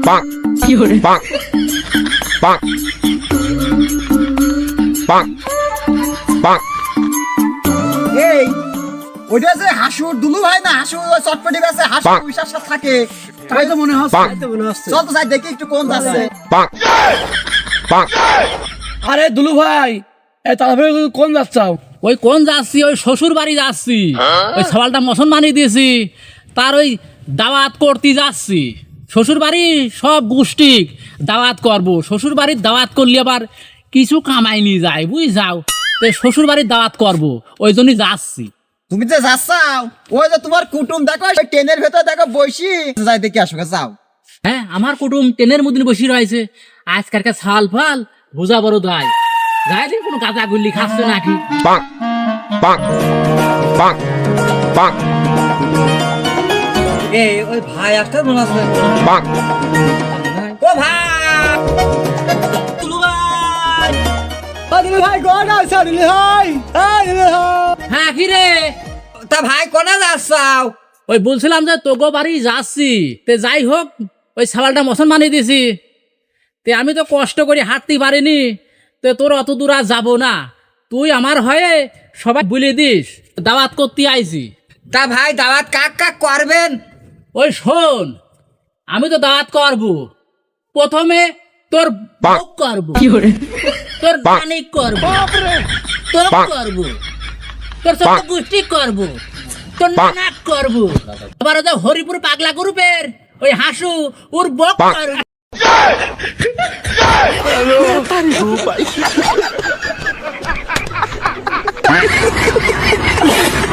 bonk, bonk, bonk, bonk, bonk. এই ওইটা যে হাসুর দুলু ভাই না, হাসুর ওই চটপটি বেছে হাসুর বাহ। পয়সার সাথে থাকে, তাই তো মনে হচ্ছে। বাহ। তাই তো মনে হচ্ছে। চল তো যাই দেখি একটু কোন যাচ্ছে। Bonk, bonk, আরে দুলু ভাই তাড়াতাড়ি কোন যাচ্ছাও? ওই কোন যাচ্ছি, ওই শ্বশুর বাড়ি যাচ্ছি। ওই সওয়ালটা মশন বানিয়ে দিয়েছি, তার ওই দাওয়াত করতে যাচ্ছি। শ্বশুর বাড়ি সব গোষ্ঠী দাওয়াত করব। শ্বশুর বাড়ির দাওয়াত করলে আবার কিছু কামাই নিয়ে যায়, বুঝ যাও। তো শ্বশুর বাড়ির দাওয়াত করব, ওই জন্যই যাচ্ছি। তুমি যে যাচ্ছাও, ওই যে তোমার কুটুম দেখো ওই ট্রেনের ভেতর দেখো বসি, যাই দেখি আসো যাও। হ্যাঁ, আমার কুটুম ট্রেনের মধ্যে বসে রয়েছে। আজকার ছাল ফাল বোঝা বড় দায়। গায়ে দিয়ে কোনো গাঁজা গুল্লি খাচ্ছে নাকি? bonk, bonk, bonk, bonk, এই ওই ভাই একটা মনে আছে। bonk. ও ভাই, দুলু ভাই, ও দুলু ভাই কোন আছে? দুলু ভাই, এই দুলু ভাই। হ্যাঁ, কি রে? তা ভাই কোনে যাচ্ছাও? ওই বলছিলাম যে তোগো বাড়ি যাচ্ছি। তে যাই হোক, ওই সাবালটা মশন বানিয়ে দিছি। তে আমি তো কষ্ট করে হাঁটতে পারিনি। তে তোর অত দূর আর যাবো না। তুই আমার হয়ে সবাই বলে দিস দাওয়াত করতে আইছি। তা ভাই দাওয়াত কাক কাক করবেন? ওই শোন, আমি তো দাওয়াত করব। প্রথমে তোর বউ করব, তোর মানিক করব, তোর করব, তোর সব গোষ্ঠী করব, তোর নাক করব। আবার ওই যে হরিপুর পাগলা গ্রুপের ওই হাসু ওর বক করব।